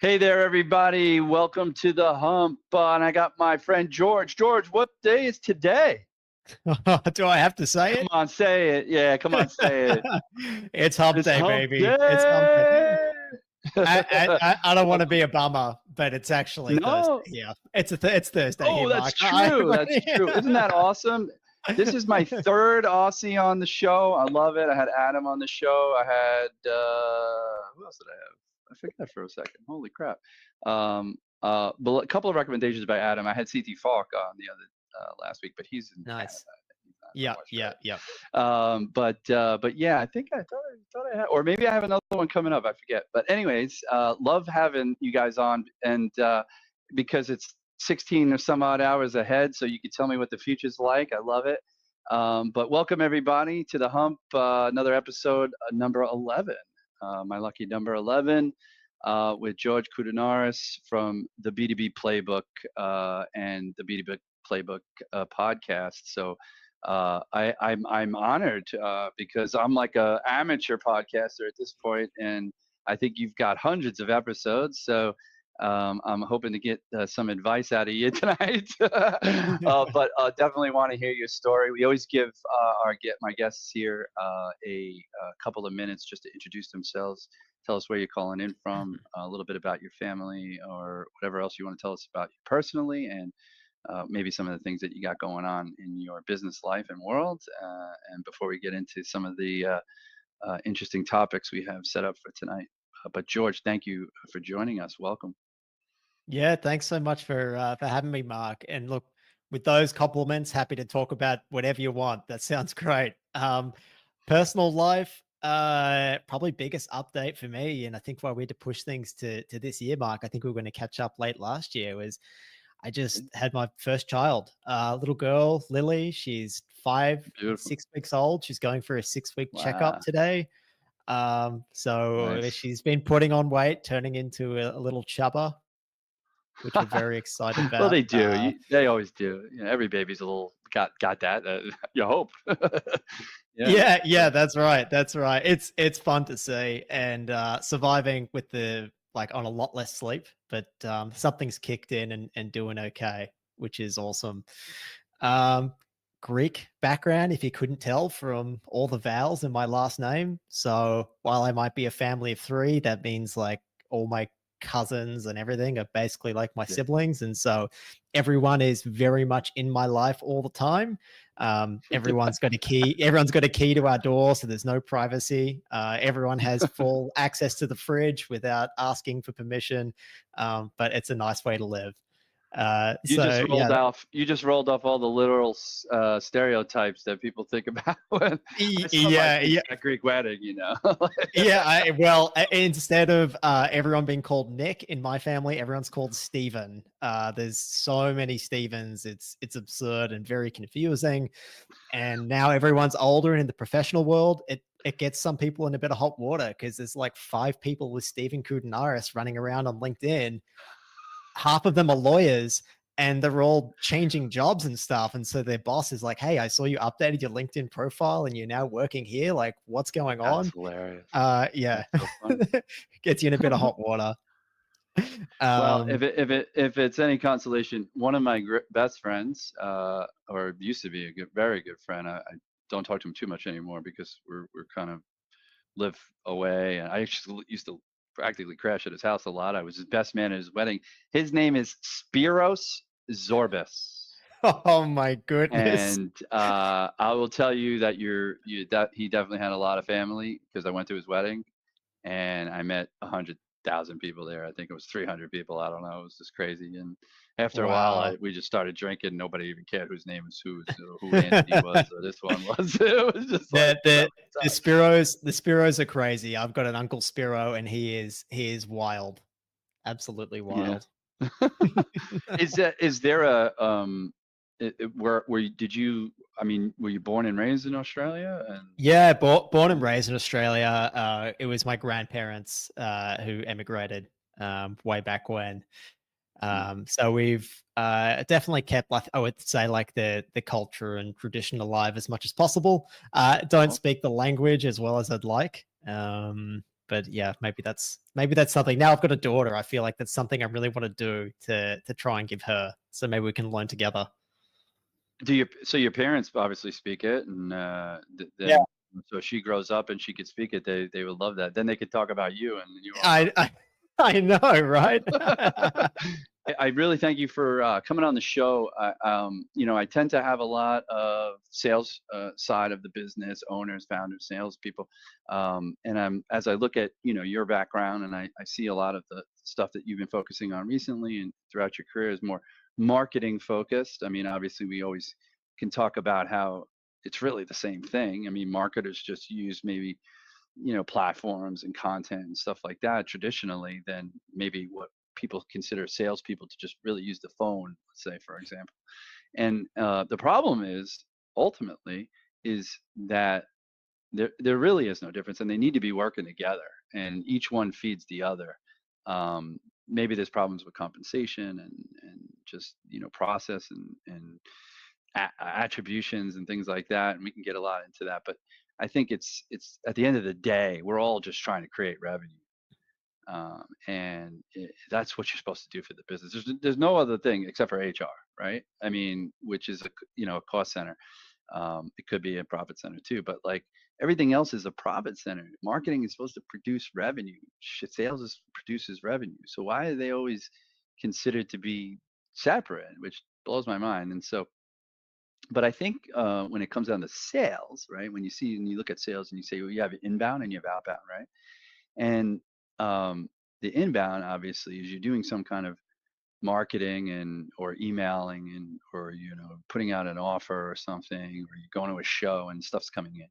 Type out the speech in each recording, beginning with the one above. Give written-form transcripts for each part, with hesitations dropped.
Hey there, everybody. Welcome to the hump. And I got my friend George. George, what day is today? Do I have to say Come it? on, say it. Yeah, come on, say it. It's hump It's day, hump baby. It's hump day. day. I don't want to be a bummer, but it's actually Thursday No. here. It's Thursday here, Oh, that's Mark. true. That's true. Isn't that awesome? This is my third Aussie on the show. I love it. I had Adam on the show. I had who else did I have? I forgot for a second. Holy crap. But a couple of recommendations by Adam. I had CT Falk on the other last week, but he's in Canada. Nice. I think he's not in Yeah, Australia. yeah. But yeah, I thought I had, or maybe I have another one coming up. I forget. But anyways, love having you guys on, and because it's 16 or some odd hours ahead, so you can tell me what the future's like. I love it. But welcome everybody to the hump. Another episode, number 11. My lucky number 11. With George Koudounaris from the B2B Playbook and the B2B Playbook podcast. So I'm honored because I'm like a amateur podcaster at this point, and I think you've got hundreds of episodes. So I'm hoping to get some advice out of you tonight. But definitely want to hear your story. We always give my guests here a couple of minutes just to introduce themselves. Tell us where you're calling in from, a little bit about your family, or whatever else you want to tell us about you personally, and maybe some of the things that you got going on in your business life and world. And before we get into some of the interesting topics we have set up for tonight. But George, thank you for joining us. Welcome. Yeah, thanks so much for having me, Mark. And look, with those compliments, happy to talk about whatever you want. That sounds great. Personal life, probably biggest update for me, and I think why we had to push things to this year, Mark. I think we were going to catch up late last year. Was I just had my first child, little girl, Lily. She's 6 weeks old. She's going for a 6-week checkup today. So Nice. she's been putting on weight, turning into a little chubber, which we're very excited about. Well, they do. They always do. You know, every baby's a little got that. You hope. Yeah. That's right. It's fun to see, and surviving with the on a lot less sleep, but something's kicked in and doing okay, which is awesome. Greek background, if you couldn't tell from all the vowels in my last name. So while I might be a family of 3, that means like all my cousins and everything are basically like my siblings, and so everyone is very much in my life all the time. Everyone's got a key to our door, so there's no privacy. Everyone has full access to the fridge without asking for permission, but it's a nice way to live. You just rolled off all the literal stereotypes that people think about when a Greek wedding, you know. Instead of everyone being called Nick in my family, everyone's called Stephen. There's so many Stevens, it's absurd and very confusing. And now everyone's older, and in the professional world, it gets some people in a bit of hot water because there's like 5 people with Stephen Koudounaris running around on LinkedIn. Half of them are lawyers, and they're all changing jobs and stuff. And so their boss is like, "Hey, I saw you updated your LinkedIn profile and you're now working here. Like, what's going on?" That's hilarious. Yeah. So gets you in a bit of hot water. Well, if it's any consolation, one of my best friends, or used to be a very good friend, I don't talk to him too much anymore because we're kind of live away. And I actually used to practically crash at his house a lot. I was his best man at his wedding. His name is Spiros Zorbis. Oh my goodness. And I will tell you that he definitely had a lot of family, because I went to his wedding and I met 100,000 people there. I think it was 300 people. I don't know. It was just crazy. And after a while, we just started drinking. Nobody even cared whose name was who Anthony was or this one was. It was just the Spiros are crazy. I've got an uncle Spiro, and he is wild, absolutely wild. Yeah. Is there a were you born and raised in Australia? Yeah, born and raised in Australia. It was my grandparents who emigrated way back when. So we've definitely kept, like, I would say, like the culture and tradition alive as much as possible. Don't speak the language as well as I'd like. But yeah, maybe that's something. Now I've got a daughter. I feel like that's something I really want to do to try and give her. So maybe we can learn together. So your parents obviously speak it, and Yeah, then so she grows up and she could speak it. They would love that. Then they could talk about you, and you won't know. I know, right? I really thank you for coming on the show. I tend to have a lot of sales side of the business, owners, founders, salespeople, and as I look at your background, and I see a lot of the stuff that you've been focusing on recently and throughout your career is more marketing focused. I mean, obviously, we always can talk about how it's really the same thing. I mean, marketers just use maybe platforms and content and stuff like that traditionally than maybe what people consider salespeople to just really use the phone, let's say, for example. And the problem is ultimately is that there really is no difference, and they need to be working together, and each one feeds the other. Maybe there's problems with compensation and just process and attributions and things like that, and we can get a lot into that. But I think it's at the end of the day, we're all just trying to create revenue, and that's what you're supposed to do for the business. There's no other thing except for HR, right? I mean, which is a cost center. It could be a profit center too, but like everything else is a profit center. Marketing is supposed to produce revenue. Sales produces revenue. So why are they always considered to be separate, which blows my mind. And so, but I think when it comes down to sales, right? When you look at sales and you say, well, you have inbound and you have outbound, right? And the inbound obviously is you're doing some kind of marketing and or emailing and or putting out an offer or something, or you're going to a show and stuff's coming in.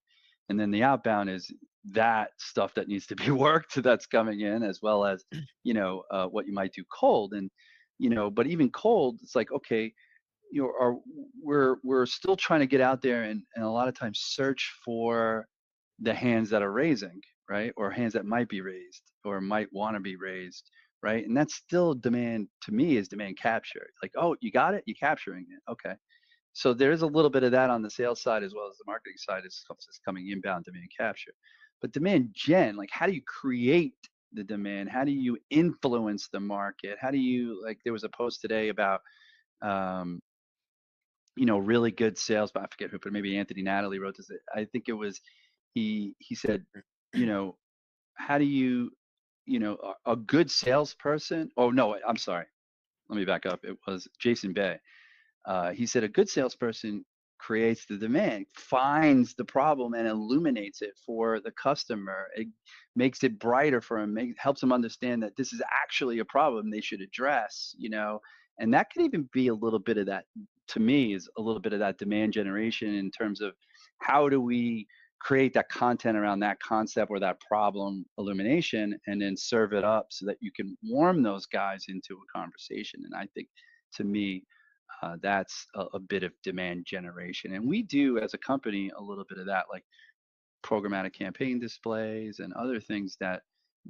And then the outbound is that stuff that needs to be worked that's coming in, as well as what you might do cold. And but even cold, it's like, okay, we're still trying to get out there and a lot of times search for the hands that are raising, right? Or hands that might be raised or might want to be raised, right? And that's still demand. To me, is demand capture. Like, oh, you got it, you're capturing it, okay. So there's a little bit of that on the sales side as well as the marketing side. Is stuff that's coming inbound, demand capture. But demand gen, like, how do you create the demand? How do you influence the market? How do you, like, there was a post today about um, really good sales, but I forget who, but maybe Anthony Natalie wrote this. I think it was he said, you know, how do you, a good salesperson? Oh no, I'm sorry. Let me back up. It was Jason Bay. He said a good salesperson creates the demand, finds the problem, and illuminates it for the customer. It makes it brighter for him, helps them understand that this is actually a problem they should address. And that could even be a little bit of that. To me, is a little bit of that demand generation in terms of how do we create that content around that concept or that problem illumination, and then serve it up so that you can warm those guys into a conversation. And I think, to me, that's a bit of demand generation. And we do, as a company, a little bit of that, like programmatic campaign displays and other things that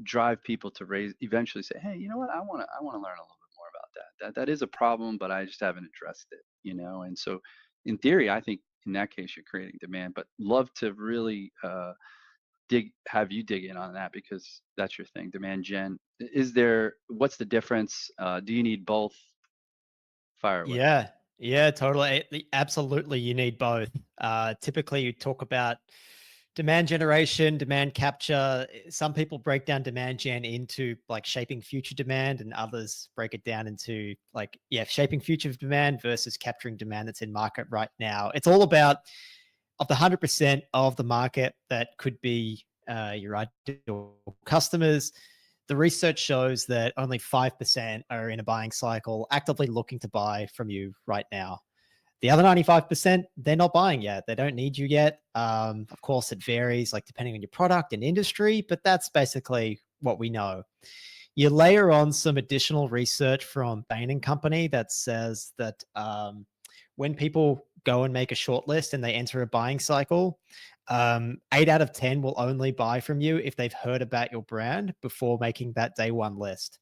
drive people to eventually say, hey, you know what, I want to learn a little bit more about that. That is a problem, but I just haven't addressed it. And so, in theory, I think in that case you're creating demand. But love to really have you dig in on that, because that's your thing, demand gen. What's the difference? Do you need both? Fire away. Yeah, yeah, totally. Absolutely, you need both. Typically, you talk about demand generation, demand capture. Some people break down demand gen into like shaping future demand, and others break it down into like, yeah, shaping future demand versus capturing demand that's in market right now. It's all about, of the 100% of the market that could be your ideal customers, the research shows that only 5% are in a buying cycle actively looking to buy from you right now. The other 95%, they're not buying yet. They don't need you yet. Of course, it varies, like depending on your product and industry, but that's basically what we know. You layer on some additional research from Bain and Company that says that when people go and make a short list and they enter a buying cycle, 8 out of 10 will only buy from you if they've heard about your brand before making that day one list.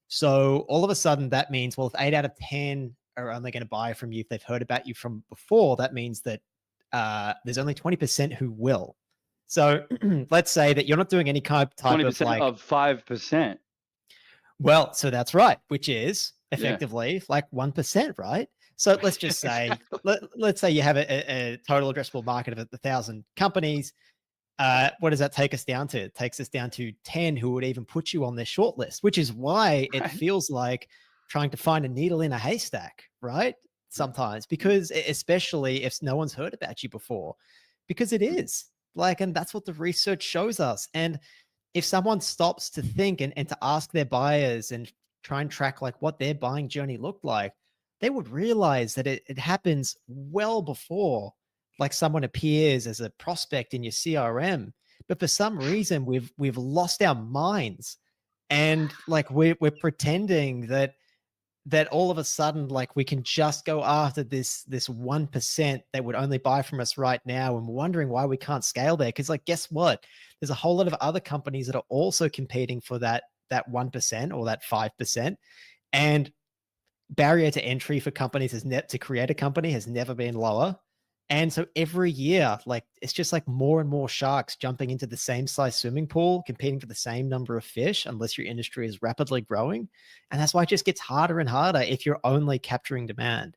So all of a sudden, that means, well, if 8 out of 10 are only going to buy from you if they've heard about you from before, that means that there's only 20% who will. So let's say that you're not doing any type of 20% like, of 5%. well, so that's right, which is Yeah. effectively like 1%, right? So let's just say, Exactly. let's say you have a total addressable market of 1,000 companies. What does that take us down to? It takes us down to 10 who would even put you on their short list, which is why it Right. feels like trying to find a needle in a haystack, right? Yeah. Sometimes, because especially if no one's heard about you before, because it Mhm. is like, and that's what the research shows us. And if someone stops to think and to ask their buyers and try and track like what their buying journey looked like, they would realize that it happens well before like someone appears as a prospect in your CRM. But for some reason, we've lost our minds, and like we're pretending that all of a sudden like we can just go after this 1% that would only buy from us right now, and we're wondering why we can't scale there. Because like, guess what, there's a whole lot of other companies that are also competing for that 1% or that 5%. And barrier to entry for companies is net to create a company has never been lower. And so every year, like it's just like more and more sharks jumping into the same size swimming pool, competing for the same number of fish, unless your industry is rapidly growing. And that's why it just gets harder and harder if you're only capturing demand.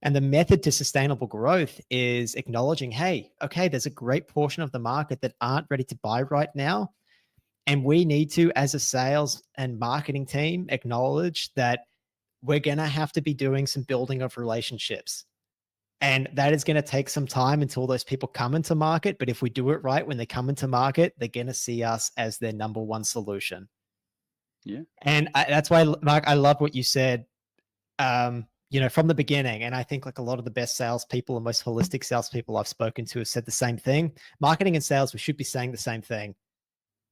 And the method to sustainable growth is acknowledging, hey, okay, there's a great portion of the market that aren't ready to buy right now. And we need to, as a sales and marketing team, acknowledge that we're going to have to be doing some building of relationships. And that is going to take some time until those people come into market. But if we do it right, when they come into market, they're going to see us as their number one solution. Yeah. And that's why, Mark, I love what you said, from the beginning. And I think like a lot of the best salespeople and most holistic salespeople I've spoken to have said the same thing. Marketing and sales, we should be saying the same thing.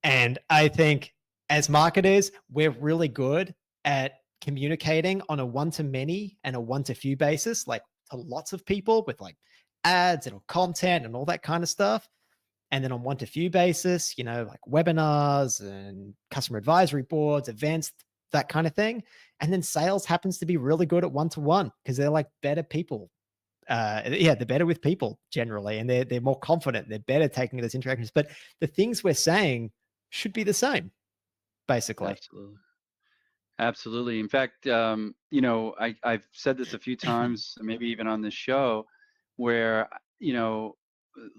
And I think as marketers, we're really good at communicating on a one to many and a one to few basis, like to lots of people with like ads and content and all that kind of stuff. And then on one to few basis, like webinars and customer advisory boards, events, that kind of thing. And then sales happens to be really good at one to one because they're like better people. They're better with people generally, and they're more confident. They're better taking those interactions. But the things we're saying should be the same, basically. Absolutely. Absolutely. In fact, I've said this a few times, maybe even on this show, where,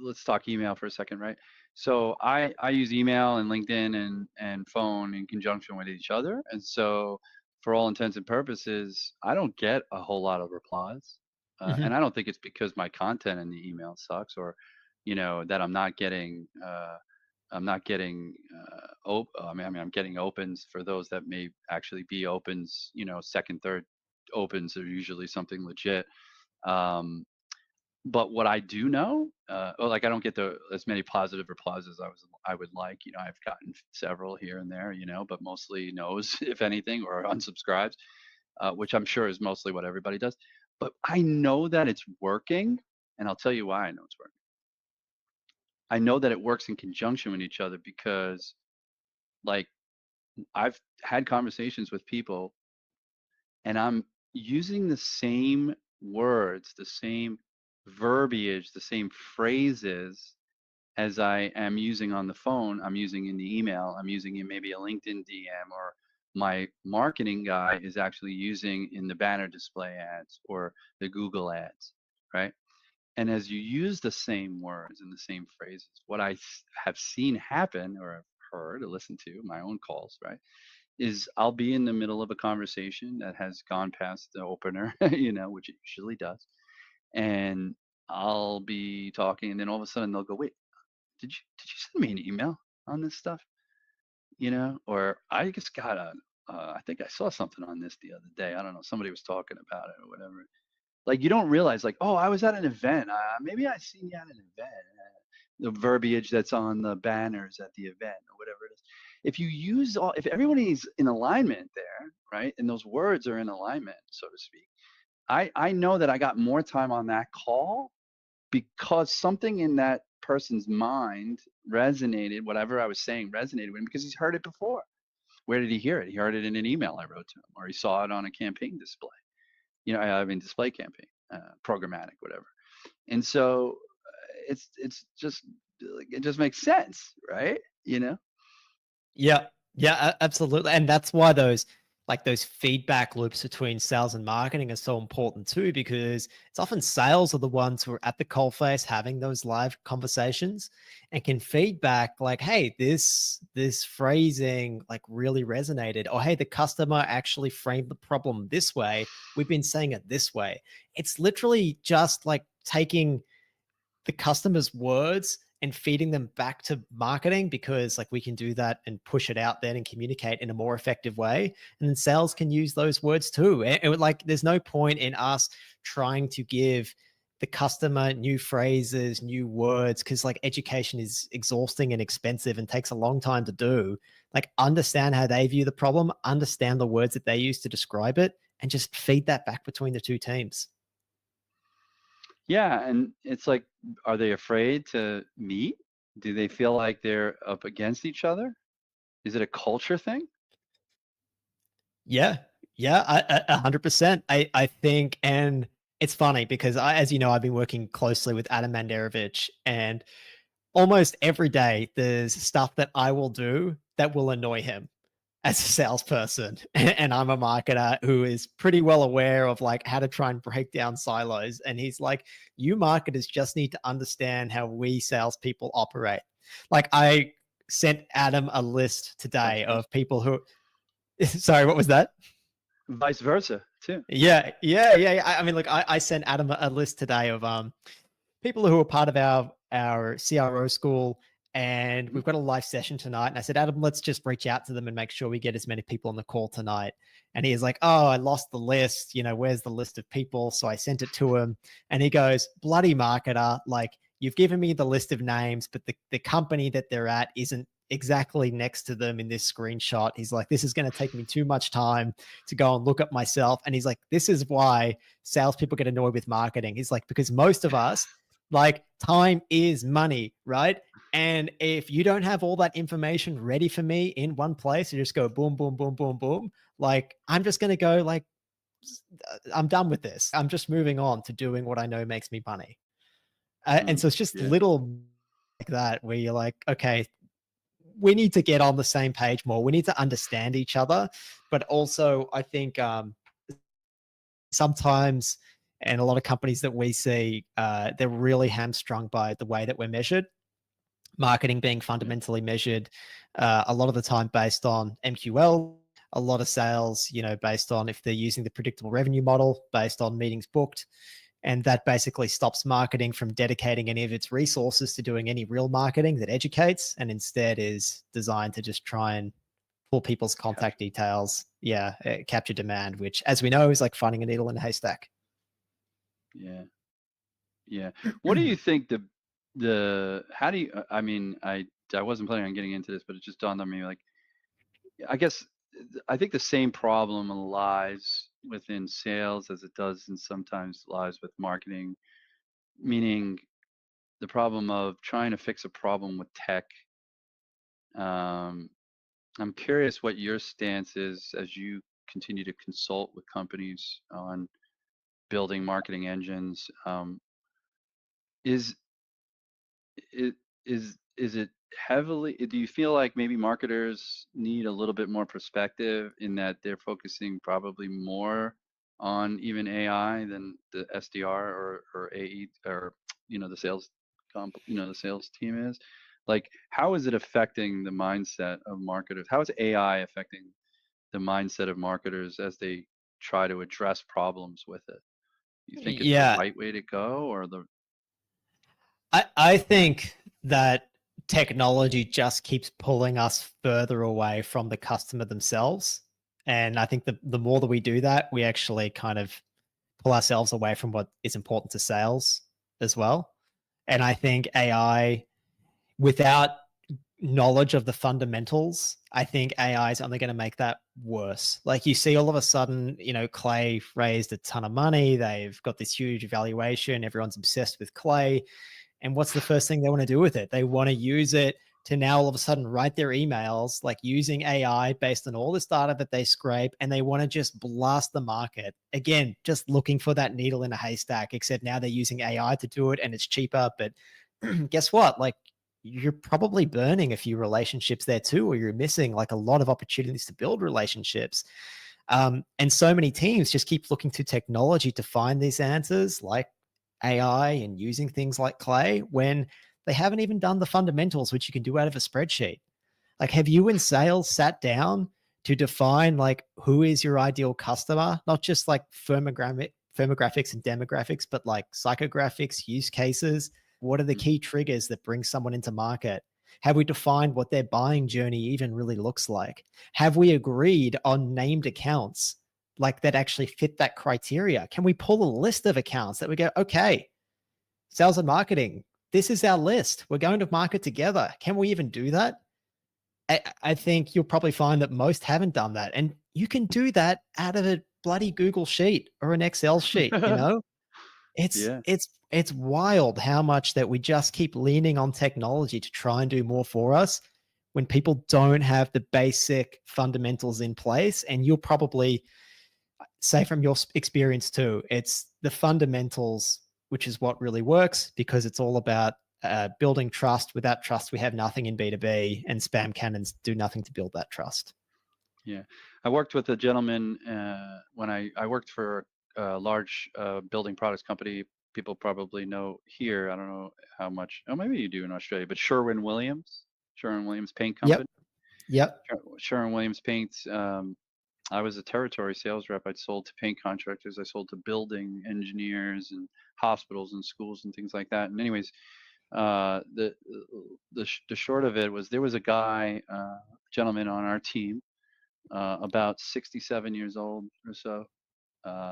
let's talk email for a second, right? So I use email and LinkedIn and phone in conjunction with each other. And so for all intents and purposes, I don't get a whole lot of replies. And Mhm. I don't think it's because my content in the email sucks or, that I'm not getting I'm getting opens for those that may actually be opens. Second, third opens are usually something legit. Um, but what I do know, like I don't get as many positive replies as I would like. I've gotten several here and there, but mostly no's if anything, or unsubscribes, which I'm sure is mostly what everybody does. But I know that it's working, and I'll tell you why I know it's working. I know that it works in conjunction with each other because, like, I've had conversations with people and I'm using the same words, the same verbiage, the same phrases as I am using on the phone. I'm using in the email, I'm using in maybe a LinkedIn DM, or my marketing guy is actually using in the banner display ads or the Google ads, right? And as you use the same words and the same phrases, what have seen happen or have heard or listened to my own calls, right, is I'll be in the middle of a conversation that has gone past the opener, which it usually does. And I'll be talking, and then all of a sudden they'll go, "Wait, did you send me an email on this stuff?" Or I just got I think I saw something on this the other day. I don't know. Somebody was talking about it or whatever. Like you don't realize, like, oh, I was at an event. Maybe I seen you at an event. The verbiage that's on the banners at the event or whatever it is. If everybody's in alignment there, right, and those words are in alignment, so to speak, I know that I got more time on that call because something in that person's mind resonated. Whatever I was saying resonated with him because he's heard it before. Where did he hear it? He heard it in an email I wrote to him, or he saw it on a campaign display. Display campaign, programmatic, whatever. And so it's just it just makes sense, right? You know? Yeah, yeah, absolutely. And that's why those feedback loops between sales and marketing are so important too, because it's often sales are the ones who are at the coalface having those live conversations and can feedback like, hey, this phrasing like really resonated, or hey, the customer actually framed the problem this way. We've been saying it this way. It's literally just like taking the customer's words and feeding them back to marketing, because like we can do that and push it out then and communicate in a more effective way. And then sales can use those words too. And like there's no point in us trying to give the customer new phrases, new words, because like education is exhausting and expensive and takes a long time to do. Like understand how they view the problem, understand the words that they use to describe it, and just feed that back between the two teams. Yeah, and it's like, are they afraid to meet? Do they feel like they're up against each other? Is it a culture thing? Yeah, yeah, 100%. I think, and it's funny because as you know, I've been working closely with Adam Mandarovich, and almost every day there's stuff that I will do that will annoy him as a salesperson. And I'm a marketer who is pretty well aware of like how to try and break down silos. And he's like, you marketers just need to understand how we salespeople operate. Like I sent Adam a list Vice today versa. of people who, sorry, what was that? Vice versa too. Yeah. I mean, look, I sent Adam a list today of people who are part of our CRO school, and Mhm. we've got a live session tonight. And I said, Adam, let's just reach out to them and make sure we get as many people on the call tonight. And he is like, oh, I lost the list. You know, where's the list of people? So I sent it to him, and he goes, bloody marketer, like you've given me the list of names, but the company that they're at isn't exactly next to them in this screenshot. He's like, this is going to take me too much time to go and look up myself. And he's like, this is why salespeople get annoyed with marketing. He's like, because most of us, like, time is money, right? And if you don't have all that information ready for me in one place, you just go boom, boom, boom, boom, boom. Like, I'm just going to go like, I'm done with this. I'm just moving on to doing what I know makes me money. And so it's just Yeah. little like that where you're like, okay, we need to get on the same page more. We need to understand each other. But also, I think sometimes, and a lot of companies that we see, they're really hamstrung by the way that we're measured. Marketing being Yeah. fundamentally measured a lot of the time based on MQL, a lot of sales, you know, based on if they're using the predictable revenue model, based on meetings booked. And that basically stops marketing from dedicating any of its resources to doing any real marketing that educates, and instead is designed to just try and pull people's contact Capture. details. Yeah, capture demand, which, as we know, is like finding a needle in a haystack. Yeah. Yeah. What do you think how do you I mean, I wasn't planning on getting into this, but it just dawned on me like I guess I think the same problem lies within sales as it does and sometimes lies with marketing, meaning the problem of trying to fix a problem with tech. Um, I'm curious what your stance is as you continue to consult with companies on building marketing engines. Is it is it heavily, do you feel like maybe marketers need a little bit more perspective in that they're focusing probably more on even AI than the SDR or AE or the sales the sales team is? Like, how is it affecting the mindset of marketers? How is AI affecting the mindset of marketers as they try to address problems with it? You think it's the Yeah, right way to go or the I think that technology just keeps pulling us further away from the customer themselves. And I think the more that we do that, we actually kind of pull ourselves away from what is important to sales as well. And I think AI, without knowledge of the fundamentals, I think AI is only going to make that worse. Like you see all of a sudden, you know, Clay raised a ton of money. They've got this huge valuation. Everyone's obsessed with Clay. And what's the first thing they want to do with it? They want to use it to now all of a sudden write their emails, like using AI based on all this data that they scrape, and they want to just blast the market. Again, just looking for that needle in a haystack, except now they're using AI to do it and it's cheaper. But guess what? Like you're probably burning a few relationships there too, or you're missing like a lot of opportunities to build relationships. And so many teams just keep looking to technology to find these answers, like AI and using things like Clay, when they haven't even done the fundamentals, which you can do out of a spreadsheet. Like, have you in sales sat down to define like who is your ideal customer, not just like firmographics and demographics, but like psychographics, use cases? What are the key triggers that bring someone into market? Have we defined what their buying journey even really looks like? Have we agreed on named accounts like that actually fit that criteria? Can we pull a list of accounts that we go, okay, sales and marketing, this is our list. We're going to market together. Can we even do that? I think you'll probably find that most haven't done that. And you can do that out of a bloody Google sheet or an Excel sheet, you know? It's Yeah. it's wild how much that we just keep leaning on technology to try and do more for us when people don't have the basic fundamentals in place. And you'll probably say from your experience too, it's the fundamentals, which is what really works, because it's all about building trust. Without trust, we have nothing in B2B, and spam cannons do nothing to build that trust. Yeah. I worked with a gentleman when I worked for a large building products company. People probably know here. I don't know how much. Oh, maybe you do in Australia, but Sherwin-Williams Paint Company. Yep. Sherwin-Williams Paints. I was a territory sales rep. I'd sold to paint contractors. I sold to building engineers and hospitals and schools and things like that. And anyways, the short of it was there was a guy, gentleman on our team, about 67 years old or so.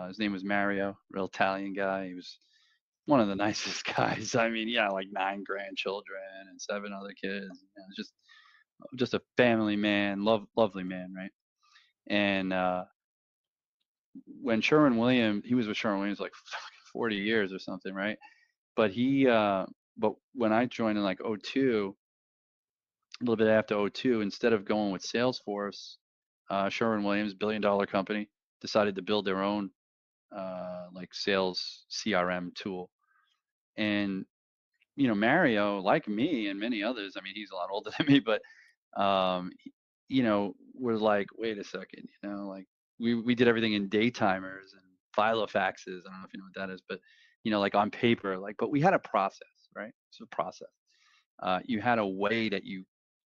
His name was Mario, real Italian guy. He was one of the nicest guys. I mean, yeah, like 9 grandchildren and 7 other kids. You know, just a family man, lovely man, right? And when Sherwin-Williams, he was with Sherwin-Williams like 40 years or something, right? But but when I joined in like '02, a little bit after '02, instead of going with Salesforce, Sherwin-Williams, billion-dollar company, decided to build their own like sales CRM tool. And Mario, like me and many others, I mean, he's a lot older than me, but we're like, wait a second, like we did everything in daytimers and filofaxes. I don't know if you know what that is, but like on paper, like, but we had a process, right? It's a process. You had a way that you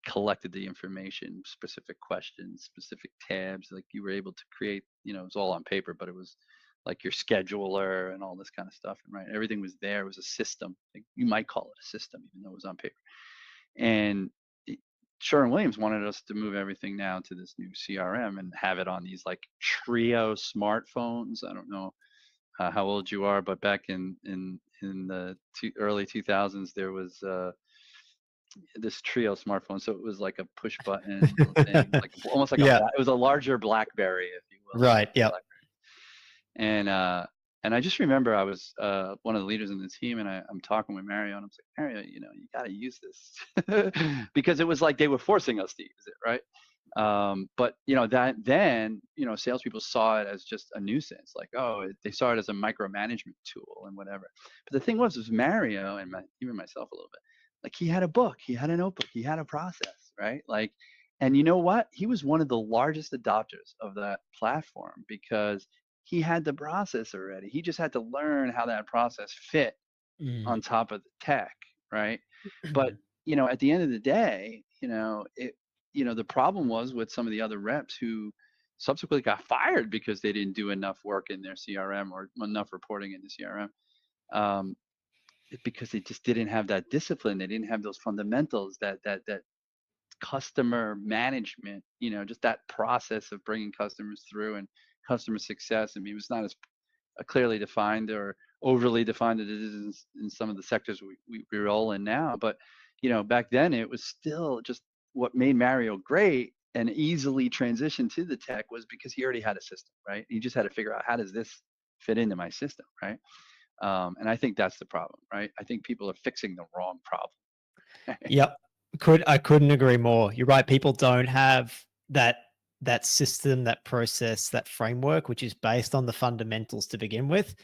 collected the information, specific questions, specific tabs, like you were able to create, it was all on paper, but it was like your scheduler and all this kind of stuff, right? Everything was there. It was a system. Like you might call it a system, even though it was on paper. And Sherwin-Williams wanted us to move everything now to this new CRM and have it on these like Trio smartphones. I don't know how old you are, but back in the early 2000s, there was this Trio smartphone. So it was like a push button little thing, like almost like Yeah. it was a larger BlackBerry, if you will. Right. Yeah. And I just remember I was one of the leaders in the team, and I'm talking with Mario, and I'm like, Mario, you got to use this because it was like they were forcing us to use it, right? But that then salespeople saw it as just a nuisance, like, oh, they saw it as a micromanagement tool and whatever. But the thing was Mario and even myself a little bit, like he had a book, he had a notebook, he had a process, right? Like, and you know what? He was one of the largest adopters of that platform because he had the process already. He just had to learn how that process fit on top of the tech, right? But at the end of the day, the problem was with some of the other reps who subsequently got fired because they didn't do enough work in their CRM or enough reporting in the CRM, because they just didn't have that discipline. They didn't have those fundamentals, that customer management, just that process of bringing customers through and customer success. I mean, it was not as clearly defined or overly defined as it is in some of the sectors we roll in now. But back then it was still just what made Mario great and easily transition to the tech was because he already had a system, right? He just had to figure out, how does this fit into my system, right? And I think that's the problem, right? I think people are fixing the wrong problem. Yep. I couldn't agree more. You're right. People don't have that system, that process, that framework, which is based on the fundamentals to begin with.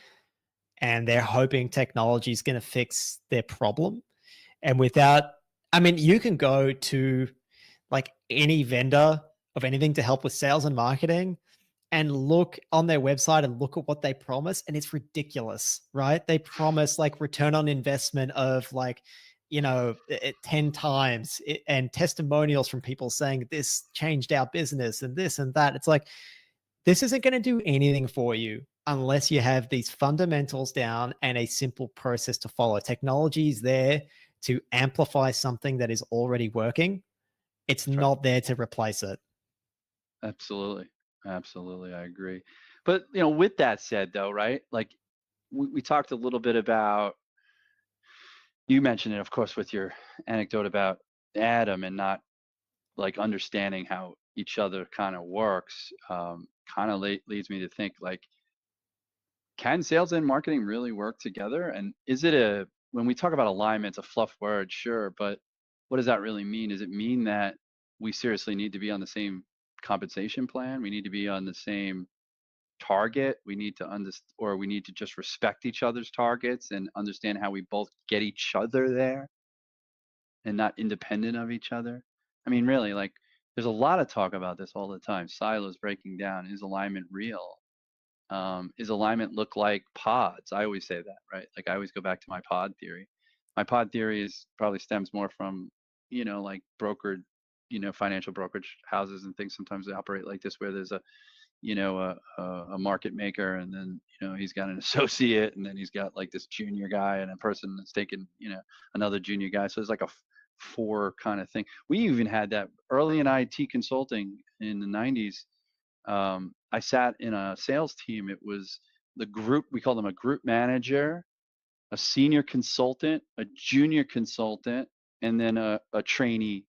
And they're hoping technology is going to fix their problem. And without I mean, you can go to like any vendor of anything to help with sales and marketing and look on their website and look at what they promise, and it's ridiculous, right? They promise like return on investment of like, 10 times and testimonials from people saying this changed our business and this and that. It's like, this isn't going to do anything for you unless you have these fundamentals down and a simple process to follow. Technology is there to amplify something that is already working. It's That's right. not there to replace it. Absolutely. Absolutely. I agree. But, with that said though, right? Like we talked a little bit about, you mentioned it, of course, with your anecdote about Adam and not like understanding how each other kind of works. Kind of leads me to think like, can sales and marketing really work together? And is it when we talk about alignment, it's a fluff word, sure, but what does that really mean? Does it mean that we seriously need to be on the same compensation plan? We need to be on the same target? We need to or we need to just respect each other's targets and understand how we both get each other there and not independent of each other? I mean, really, like, there's a lot of talk about this all the time. Silos breaking down. Is alignment real? Is alignment look like pods? I always say that, right? Like I always go back to my pod theory. My pod theory is probably stems more from, like brokered, financial brokerage houses and things. Sometimes they operate like this, where there's a market maker, and then he's got an associate, and then he's got like this junior guy and a person that's taking another junior guy. So it's like a four kind of thing. We even had that early in IT consulting in the 90s. I sat in a sales team. It was the group, we call them a group manager, a senior consultant, a junior consultant, and then a trainee.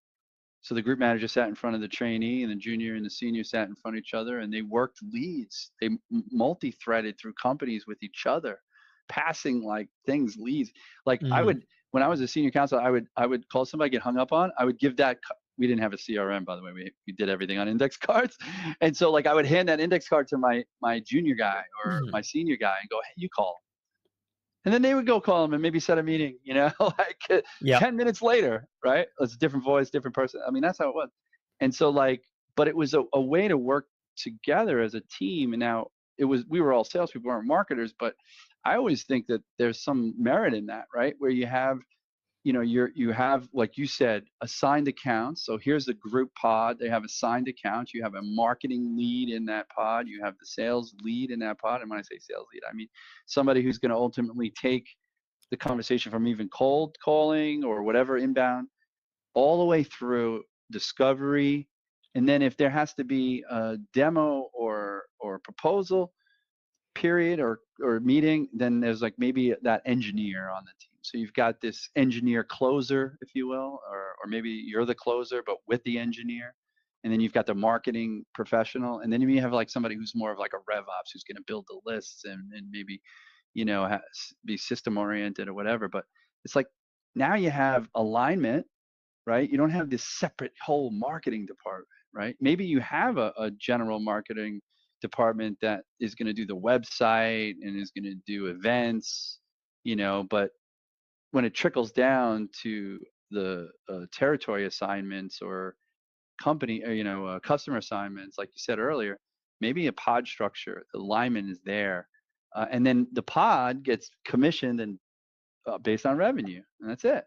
So the group manager sat in front of the trainee, and the junior and the senior sat in front of each other, and they worked leads. They multi-threaded through companies with each other, passing like things, leads. Like when I was a senior counsel, I would call somebody, get hung up on. I would give that. We didn't have a CRM, by the way. We did everything on index cards, and so like I would hand that index card to my junior guy or my senior guy and go, "Hey, you call." And then they would go call him and maybe set a meeting, like 10 minutes later, right? It's a different voice, different person. I mean, that's how it was. And so like, but it was a way to work together as a team. And now we were all salespeople, we weren't marketers, but I always think that there's some merit in that, right? Where you have, you have, like you said, assigned accounts. So here's the group pod. They have assigned accounts. You have a marketing lead in that pod. You have the sales lead in that pod. And when I say sales lead, I mean somebody who's going to ultimately take the conversation from even cold calling or whatever inbound all the way through discovery. And then if there has to be a demo or proposal period or meeting, then there's like maybe that engineer on the team. So you've got this engineer closer, if you will, or maybe you're the closer, but with the engineer. And then you've got the marketing professional. And then you have like somebody who's more of like a rev ops, who's going to build the lists and maybe, be system oriented or whatever. But it's like now you have alignment, right? You don't have this separate whole marketing department, right? Maybe you have a general marketing department that is going to do the website and is going to do events, but when it trickles down to the territory assignments or company, or, customer assignments, like you said earlier, maybe a pod structure, the alignment is there. And then the pod gets commissioned and based on revenue, and that's it.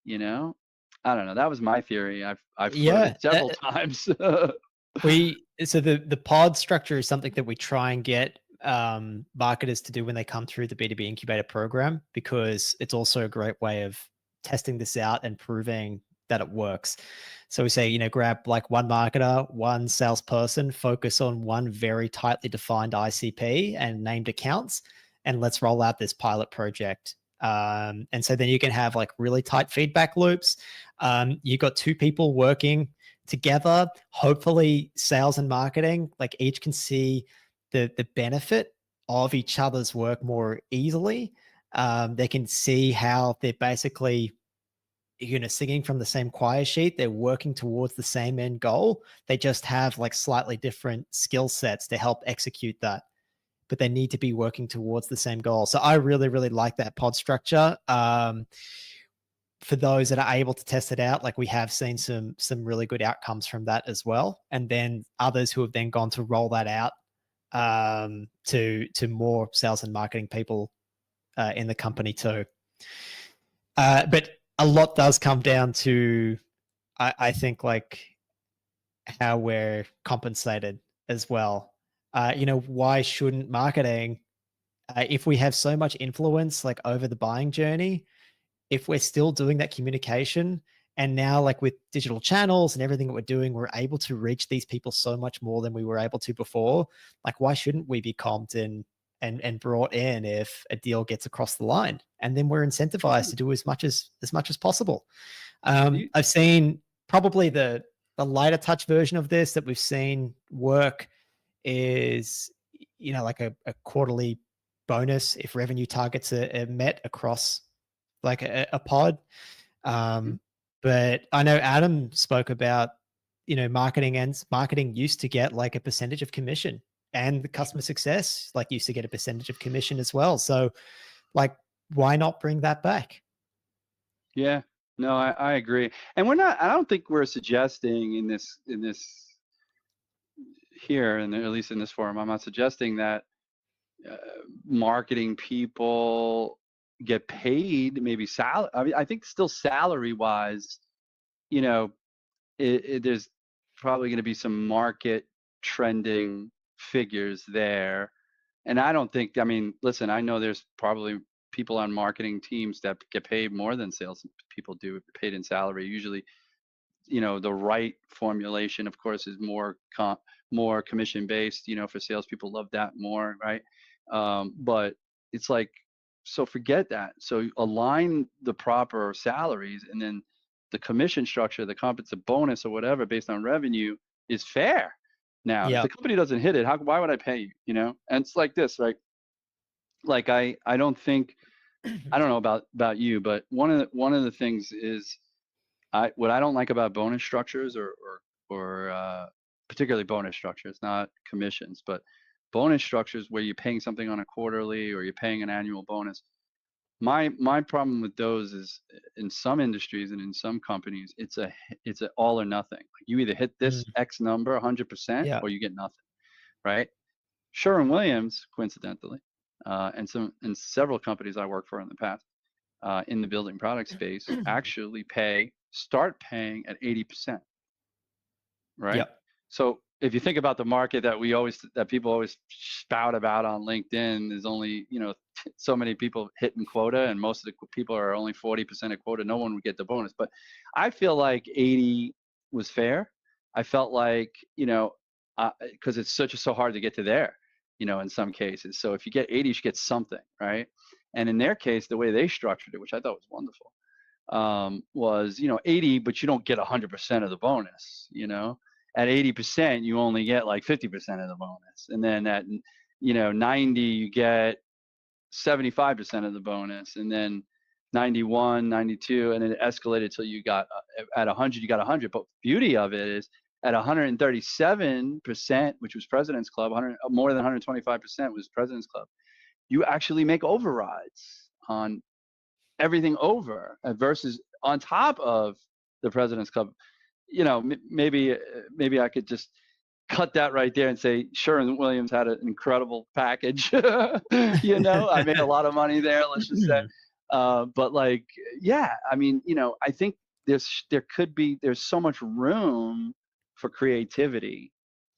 I don't know. That was my theory. I've floated several times. So the pod structure is something that we try and get marketers to do when they come through the B2B incubator program, because it's also a great way of testing this out and proving that it works. So we say, grab like one marketer, one salesperson, focus on one very tightly defined ICP and named accounts, and let's roll out this pilot project. And so then you can have like really tight feedback loops. You've got two people working together, hopefully sales and marketing, like each can see the benefit of each other's work more easily. They can see how they're basically, singing from the same choir sheet. They're working towards the same end goal. They just have like slightly different skill sets to help execute that, but they need to be working towards the same goal. So I really, really like that pod structure. for those that are able to test it out, like we have seen some really good outcomes from that as well. And then others who have then gone to roll that out to more sales and marketing people in the company too. But a lot does come down to, I think, like how we're compensated as well. Why shouldn't marketing, if we have so much influence like over the buying journey, if we're still doing that communication, and now like with digital channels and everything that we're doing, we're able to reach these people so much more than we were able to before. Like, why shouldn't we be comped in and brought in if a deal gets across the line? And then we're incentivized to do as much as possible. I've seen probably the lighter touch version of this that we've seen work is, like a quarterly bonus if revenue targets are met across like a pod. But I know Adam spoke about, marketing used to get like a percentage of commission, and the customer success like used to get a percentage of commission as well. So like, why not bring that back? Yeah, no, I agree. And I don't think we're suggesting in this here, and at least in this forum, I'm not suggesting that marketing people get paid maybe salary. I mean, I think still salary wise, there's probably going to be some market trending figures there. And I don't think, I mean, listen, I know there's probably people on marketing teams that get paid more than sales people do, paid in salary. Usually, the right formulation, of course, is more commission based. For salespeople, love that more, right? But it's like, so forget that. So align the proper salaries, and then the commission structure, the compensation bonus or whatever based on revenue is fair. Now, if the company doesn't hit it, why would I pay you? And it's like this, right? Like I don't think, I don't know about you, but one of the things is, what I don't like about bonus structures or particularly bonus structures, not commissions, but bonus structures where you're paying something on a quarterly or you're paying an annual bonus. My problem with those is, in some industries and in some companies, it's a all or nothing. Like, you either hit this X number 100% or you get nothing, right? Sherwin-Williams, coincidentally, and several companies I worked for in the past, in the building product space, actually start paying at 80%, right? Yep. So if you think about the market that people always spout about on LinkedIn, there's only, so many people hitting quota, and most of the people are only 40% of quota. No one would get the bonus. But I feel like 80 was fair. I felt like, because it's so hard to get to there, in some cases. So if you get 80, you should get something, right? And in their case, the way they structured it, which I thought was wonderful, was 80, but you don't get 100% of the bonus. At 80%, you only get like 50% of the bonus, and then at 90, you get 75% of the bonus, and then 91, 92, and then it escalated till you got at 100, you got 100. But the beauty of it is, at 137%, which was President's Club, more than 125% was President's Club, you actually make overrides on everything over versus on top of the President's Club. Maybe I could just cut that right there and say Sherwin-Williams had an incredible package. I made a lot of money there, let's just say. But like, yeah, I mean, I think there's so much room for creativity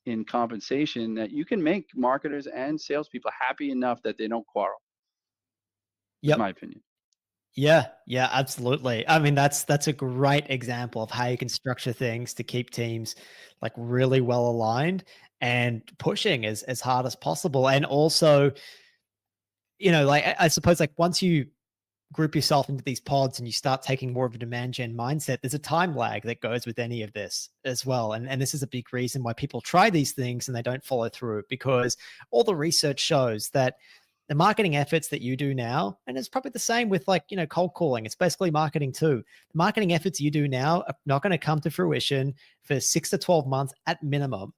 in compensation that you can make marketers and salespeople happy enough that they don't quarrel. Yep. In my opinion. Yeah, absolutely. I mean, that's a great example of how you can structure things to keep teams like really well aligned and pushing as hard as possible. And also, like, I suppose, like, once you group yourself into these pods and you start taking more of a demand gen mindset, there's a time lag that goes with any of this as well. And this is a big reason why people try these things and they don't follow through, because all the research shows that the marketing efforts that you do now, and it's probably the same with like, cold calling, it's basically marketing too. The marketing efforts you do now are not going to come to fruition for 6 to 12 months at minimum.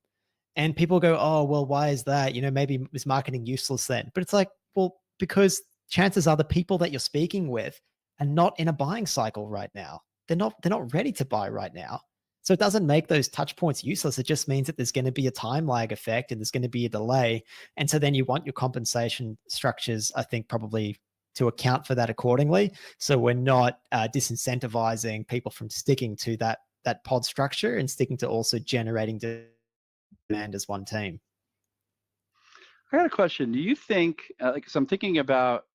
And people go, oh, well, why is that? Maybe is marketing useless then? But it's like, well, because chances are the people that you're speaking with are not in a buying cycle right now. They're not ready to buy right now. So it doesn't make those touch points useless. It just means that there's going to be a time lag effect and there's going to be a delay. And so then you want your compensation structures, I think, probably to account for that accordingly. So we're not disincentivizing people from sticking to that pod structure and sticking to also generating demand as one team. I got a question. Do you think, like, 'cause I'm thinking about,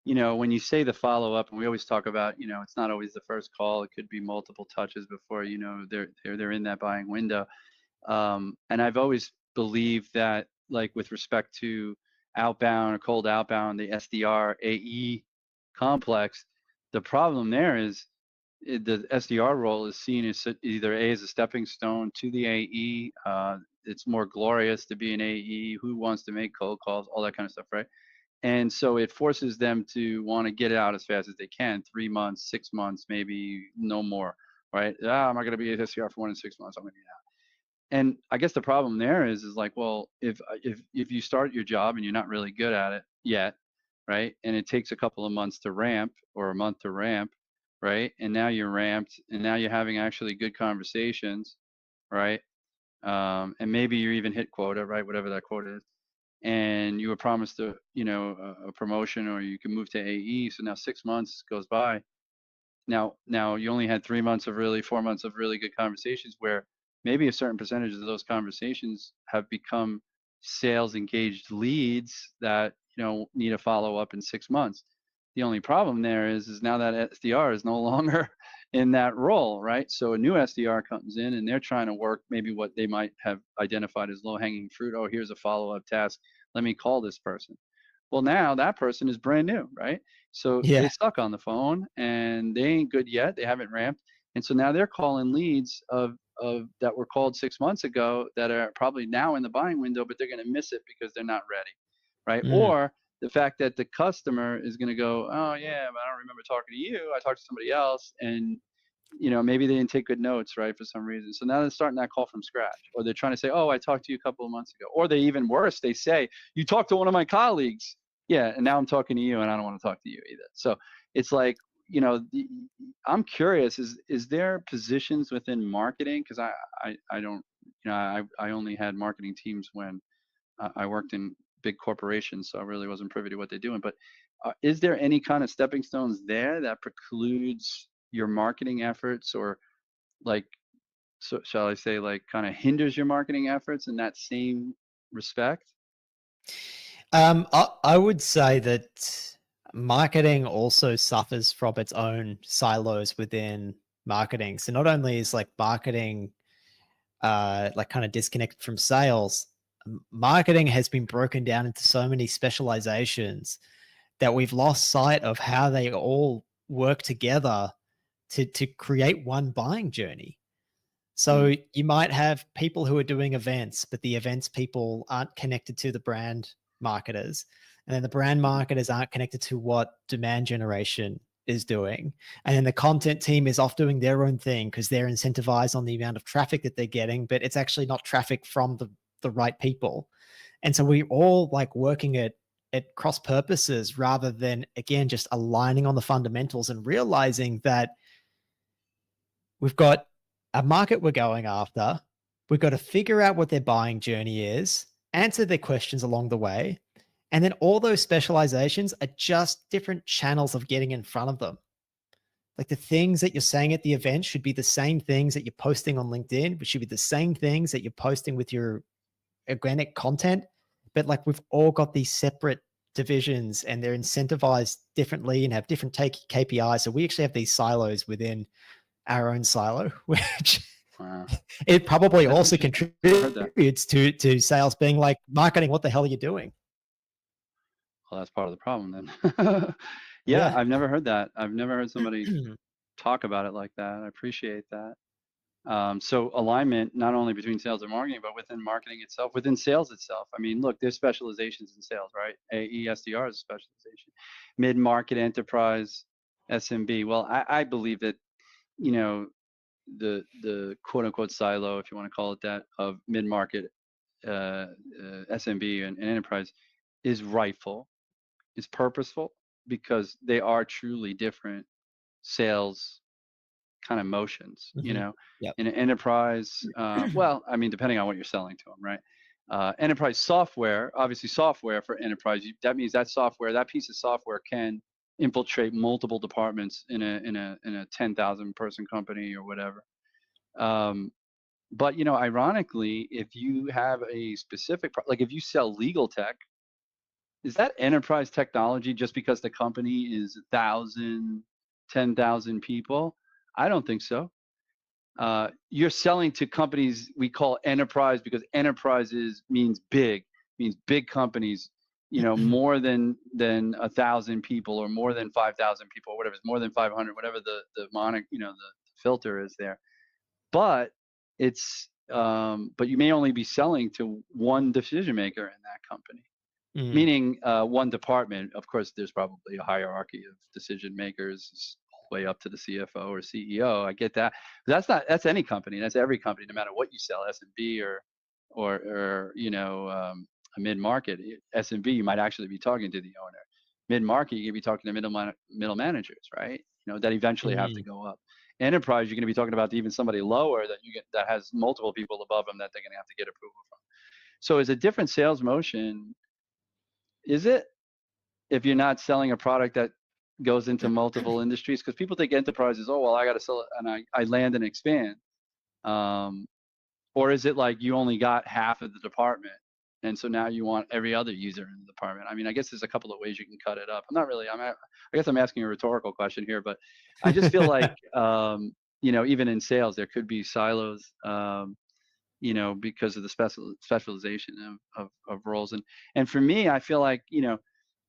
when you say the follow up, and we always talk about, it's not always the first call. It could be multiple touches before, they're in that buying window. And I've always believed that, like, with respect to outbound or cold outbound, the SDR AE complex, the problem there is the SDR role is seen as either as a stepping stone to the AE. It's more glorious to be an AE. Who wants to make cold calls, all that kind of stuff, right? And so it forces them to want to get it out as fast as they can, 3 months, 6 months, maybe no more, right? I'm not going to be an SDR for more than 6 months. I'm going to be out. And I guess the problem there is like, well, if you start your job and you're not really good at it yet, right? And it takes a couple of months to ramp or a month to ramp, right? And now you're ramped and now you're having actually good conversations, right? And maybe you even hit quota, right? Whatever that quota is. And you were promised a promotion or you can move to AE. So now 6 months goes by. Now you only had 3 months of 4 months of really good conversations where maybe a certain percentage of those conversations have become sales engaged leads that, need a follow up in 6 months. The only problem there is now that SDR is no longer in that role, right? So a new SDR comes in and they're trying to work maybe what they might have identified as low hanging fruit. Oh, here's a follow up task. Let me call this person. Well, now that person is brand new, right? So they Yeah. stuck on the phone and they ain't good yet. They haven't ramped. And so now they're calling leads of that were called 6 months ago that are probably now in the buying window, but they're going to miss it because they're not ready, right? Mm. Or the fact that the customer is going to go, oh yeah, but I don't remember talking to you. I talked to somebody else, and maybe they didn't take good notes, right, for some reason. So now they're starting that call from scratch, or they're trying to say, oh, I talked to you a couple of months ago, or they even worse, they say, you talked to one of my colleagues. Yeah, and now I'm talking to you, and I don't want to talk to you either. So it's like, I'm curious, is there positions within marketing? Because I don't, I only had marketing teams when I worked in big corporations, so I really wasn't privy to what they're doing. But is there any kind of stepping stones there that precludes your marketing efforts, or, like, so shall I say, like, kind of hinders your marketing efforts in that same respect? I would say that marketing also suffers from its own silos within marketing. So not only is like marketing like kind of disconnected from sales, marketing has been broken down into so many specializations that we've lost sight of how they all work together to create one buying journey. So Mm, you might have people who are doing events, but the events people aren't connected to the brand marketers. And then the brand mhm, marketers aren't connected to what demand generation is doing. And then the content team is off doing their own thing because they're incentivized on the amount of traffic that they're getting, but it's actually not traffic from the right people. And so we all like working at cross purposes rather than, again, just aligning on the fundamentals and realizing that we've got a market we're going after. We've got to figure out what their buying journey is, answer their questions along the way. And then all those specializations are just different channels of getting in front of them. Like the things that you're saying at the event should be the same things that you're posting on LinkedIn, which should be the same things that you're posting with your organic content. But like we've all got these separate divisions and they're incentivized differently and have different KPIs. So we actually have these silos within our own silo, which wow, it probably that's also interesting. Never heard that. contributes to sales being like, marketing, what the hell are you doing? Well, that's part of the problem then. Yeah, Yeah. I've never heard that. I've never heard somebody talk about it like that. I appreciate that. So alignment, not only between sales and marketing, but within marketing itself, within sales itself. I mean, look, there's specializations in sales, right? AESDR is a specialization, mid-market, enterprise, SMB. Well, I believe that, you know, the quote unquote silo, if you want to call it that, of mid-market, SMB and enterprise is rightful, is purposeful, because they are truly different sales kind of motions, Yep. in an enterprise. Well, I mean, depending on what you're selling to them, right? Enterprise software, obviously software for enterprise, that means that software, that piece of software can infiltrate multiple departments in a 10,000 person company or whatever. But ironically, if you have a specific, like if you sell legal tech, is that enterprise technology just because the company is 1,000, 10,000 people? I don't think so. You're selling to companies we call enterprise because enterprises means big companies, more than 1,000 people or more than 5,000 people, or whatever, it's more than 500, whatever the filter is there. But but you may only be selling to one decision maker in that company. Meaning one department. Of course, there's probably a hierarchy of decision makers all the way up to the CFO or CEO. I get that. But that's any company. That's every company, no matter what you sell, S&B or a mid-market. S&B, you might actually be talking to the owner. Mid-market, you could be talking to middle managers, right? That eventually have to go up. Enterprise, you're going to be talking about even somebody lower that has multiple people above them that they're going to have to get approval from. So it's a different sales motion. Is it, if you're not selling a product that goes into multiple industries? Because people think enterprises, oh, well, I got to sell it and I land and expand. Or is it like you only got half of the department and so now you want every other user in the department? I mean, I guess there's a couple of ways you can cut it up. I guess I'm asking a rhetorical question here, but I just feel like, even in sales, there could be silos, because of the specialization of roles. And for me, I feel like,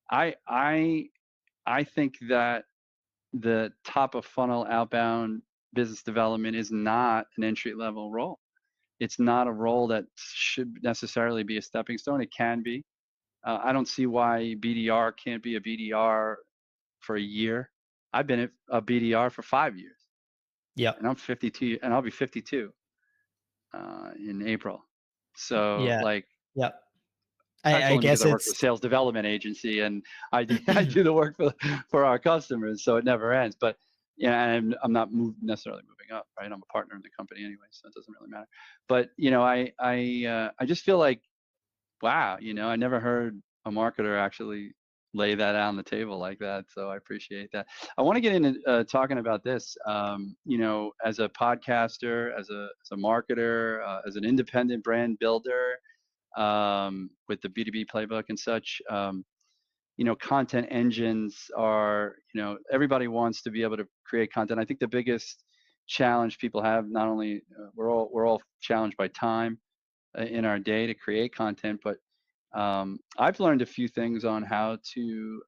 I think that the top of funnel outbound business development is not an entry level role. It's not a role that should necessarily be a stepping stone. It can be. I don't see why BDR can't be a BDR for a year. I've been a BDR for 5 years. Yeah. And I'm 52, and I'll be 52 in April. So yeah. That's I only because guess I work for a it's sales development agency and I do the work for our customers, so it never ends. But I'm not necessarily moving up, right? I'm a partner in the company anyway, so it doesn't really matter. But I just feel like, wow, I never heard a marketer actually lay that out on the table like that. So I appreciate that. I want to get into talking about this. As a podcaster, as a marketer, as an independent brand builder. With the B2B playbook and such, content engines are, everybody wants to be able to create content. I think the biggest challenge people have, not only we're all challenged by time in our day to create content, but I've learned a few things on how to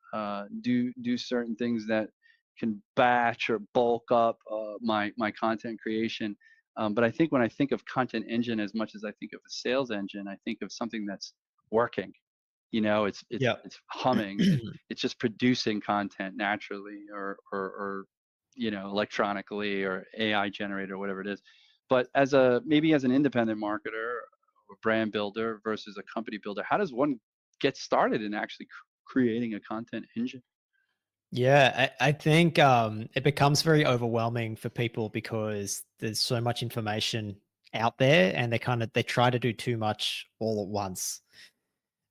do certain things that can batch or bulk up my content creation. But I think when I think of content engine, as much as I think of a sales engine, I think of something that's working. It's humming. It's just producing content naturally, or electronically, or AI generated, or whatever it is. But maybe as an independent marketer or brand builder versus a company builder, how does one get started in actually creating a content engine? Yeah, I think it becomes very overwhelming for people because there's so much information out there and they try to do too much all at once.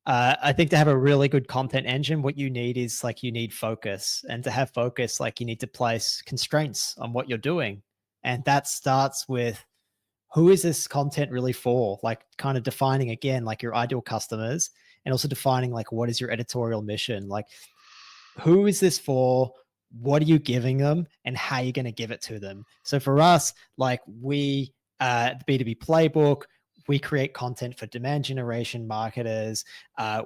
I think to have a really good content engine, what you need is you need focus, and to have focus, you need to place constraints on what you're doing. And that starts with, who is this content really for? Kind of defining again, your ideal customers, and also defining what is your editorial mission? Who is this for? What are you giving them, and how are you going to give it to them? So for us, we, the B2B playbook, we create content for demand generation marketers.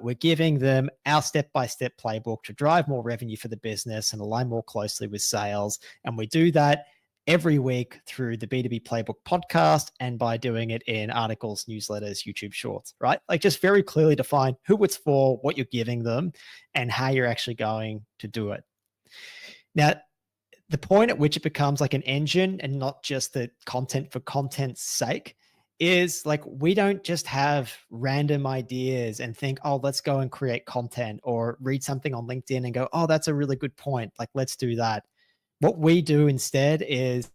We're giving them our step-by-step playbook to drive more revenue for the business and align more closely with sales. And we do that every week through the B2B Playbook podcast and by doing it in articles, newsletters, YouTube shorts, right? Just very clearly define who it's for, what you're giving them, and how you're actually going to do it. Now, the point at which it becomes an engine and not just the content for content's sake is we don't just have random ideas and think, oh, let's go and create content, or read something on LinkedIn and go, oh, that's a really good point. Let's do that. What we do instead is,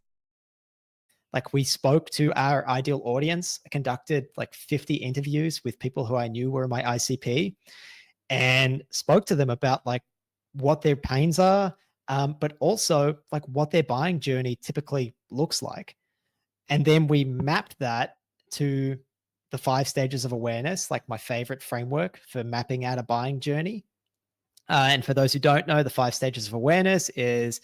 like, we spoke to our ideal audience, conducted like 50 interviews with people who I knew were my ICP, and spoke to them about like what their pains are, but also like what their buying journey typically looks like. And then we mapped that to the 5 stages of awareness, like my favorite framework for mapping out a buying journey. And for those who don't know, the 5 stages of awareness is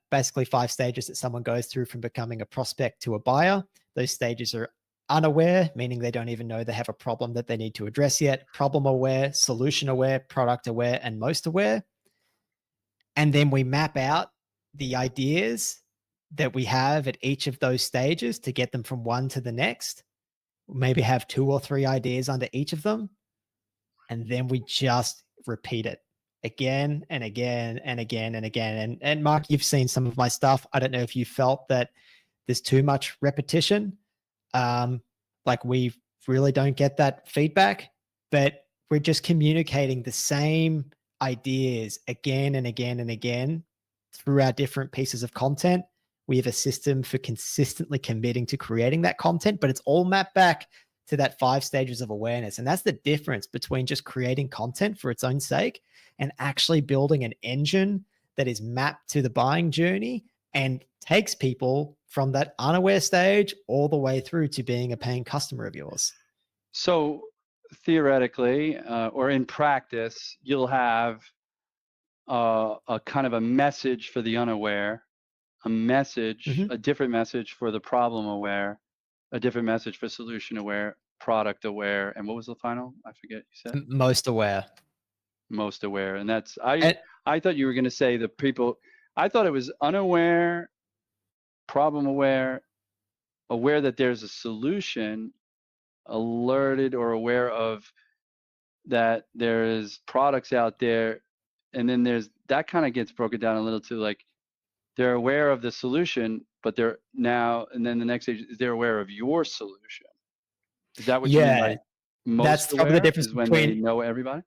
basically 5 stages that someone goes through from becoming a prospect to a buyer. Those stages are unaware, meaning they don't even know they have a problem that they need to address yet, problem aware, solution aware, product aware, and most aware. And then we map out the ideas that we have at each of those stages to get them from one to the next. Maybe have 2 or 3 ideas under each of them. And then we just repeat it again and again and again and again. And Mark, you've seen some of my stuff. I don't know if you felt that there's too much repetition. Like we really don't get that feedback, but we're just communicating the same ideas again and again and again through our different pieces of content. We have a system for consistently committing to creating that content, but it's all mapped back to that 5 stages of awareness. And that's the difference between just creating content for its own sake and actually building an engine that is mapped to the buying journey and takes people from that unaware stage all the way through to being a paying customer of yours. So theoretically, or in practice, you'll have a kind of a message for the unaware, a message, a different message for the problem aware, a different message for solution aware, product aware, and what was the final? I forget you said. Most aware. Most aware. And that's And, I thought you were going to say the people. I thought it was unaware, problem aware, aware that there's a solution, alerted or aware of that there is products out there, and then there's that kind of gets broken down a little to like they're aware of the solution, but they're now, and then the next stage is they're aware of your solution. Is that what you mean yeah, by most that's probably the aware? difference Is when they between. know everybody?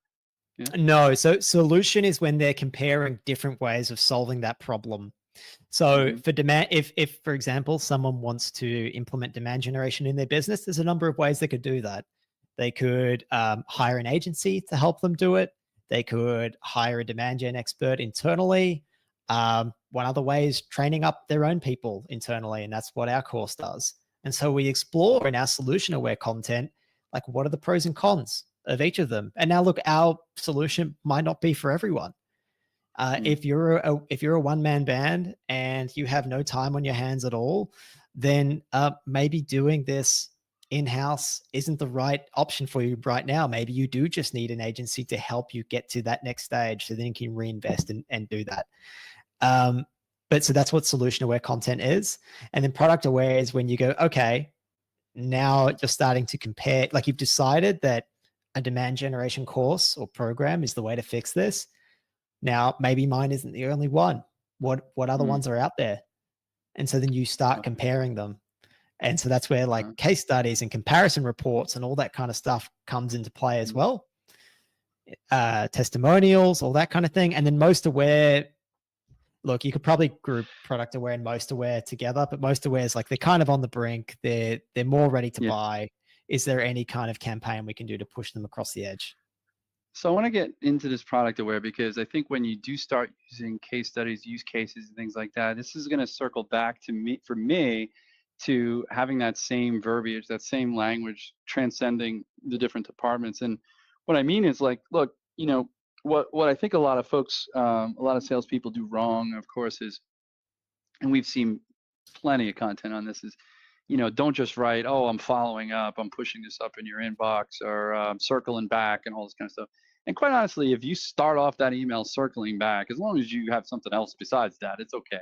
Yeah. No, so solution is when they're comparing different ways of solving that problem. So for demand, if for example, someone wants to implement demand generation in their business, there's a number of ways they could do that. They could hire an agency to help them do it. They could hire a demand gen expert internally. One other way is training up their own people internally, and that's what our course does. And so we explore in our solution aware content, like what are the pros and cons of each of them. And now look, our solution might not be for everyone. If you're a one-man band and you have no time on your hands at all, then maybe doing this in-house isn't the right option for you right now. Maybe you do just need an agency to help you get to that next stage, so then you can reinvest and do that. But so that's what solution aware content is. And then product aware is when you go, okay, now you're starting to compare, like you've decided that a demand generation course or program is the way to fix this. Now, maybe mine isn't the only one. What other ones are out there? And so then you start comparing them. And so that's where like case studies and comparison reports and all that kind of stuff comes into play as well. Testimonials, all that kind of thing. And then most aware, look, you could probably group product aware and most aware together, but most aware is like they're kind of on the brink. They're more ready to buy. Is there any kind of campaign we can do to push them across the edge? So I want to get into this product aware because I think when you do start using case studies, use cases, and things like that, this is going to circle back to me, for me, to having that same verbiage, that same language transcending the different departments. And what I mean is like, look, you know, what I think a lot of folks, a lot of salespeople do wrong, of course, is, and we've seen plenty of content on this, is, you know, don't just write, oh, I'm following up, I'm pushing this up in your inbox, or circling back and all this kind of stuff. And quite honestly, if you start off that email circling back, as long as you have something else besides that, it's okay.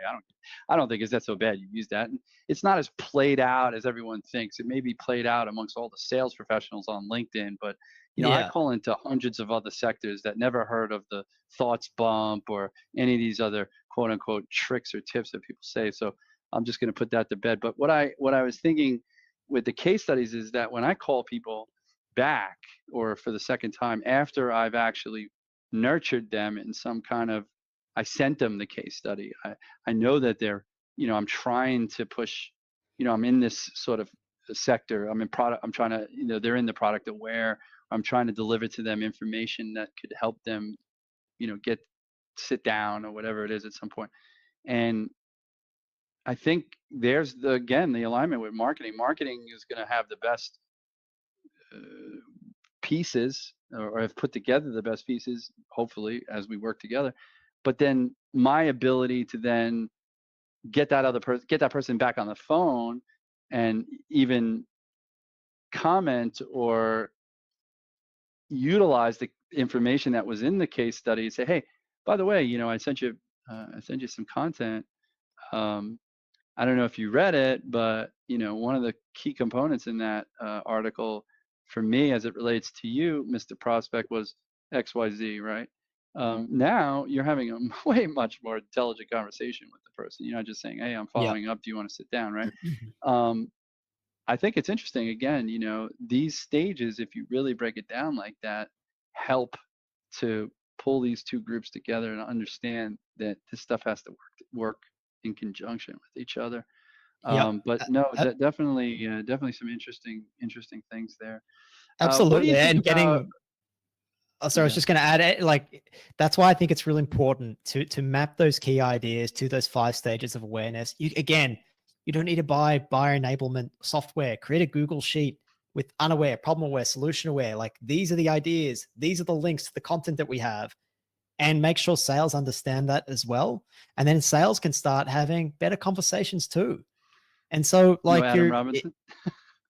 I don't think it's that so bad. You use that. And it's not as played out as everyone thinks. It may be played out amongst all the sales professionals on LinkedIn, but you know, I call into hundreds of other sectors that never heard of the thoughts bump or any of these other quote unquote tricks or tips that people say. So I'm just going to put that to bed. But what I was thinking with the case studies is that when I call people back or for the second time after I've actually nurtured them in some kind of I sent them the case study. I know that they're, I'm trying to push, I'm in this sort of sector. I'm in product. I'm trying to, they're in the product aware. I'm trying to deliver to them information that could help them, sit down or whatever it is at some point. And I think there's the alignment with marketing. Marketing is going to have the best uh, pieces, or have put together the best pieces, hopefully, as we work together. But then my ability to then get that person back on the phone and even comment or utilize the information that was in the case study and say, hey, by the way, I sent you some content. I don't know if you read it, but one of the key components in that article for me, as it relates to you, Mr. Prospect, was XYZ, right? Now you're having a way much more intelligent conversation with the person. You're not just saying, hey, I'm Yeah. following up. Do you want to sit down, right? I think it's interesting. Again, these stages, if you really break it down like that, help to pull these two groups together and understand that this stuff has to work in conjunction with each other. Yep. But no, definitely some interesting things there. What do Absolutely. you think And about? getting, oh, sorry, I was just going to add it. Like, that's why I think it's really important to map those key ideas to those 5 stages of awareness. You don't need to buy buyer enablement software. Create a Google sheet with unaware, problem aware, solution aware. Like, these are the ideas. These are the links to the content that we have, and make sure sales understand that as well. And then sales can start having better conversations too. And so, like, Adam Robinson?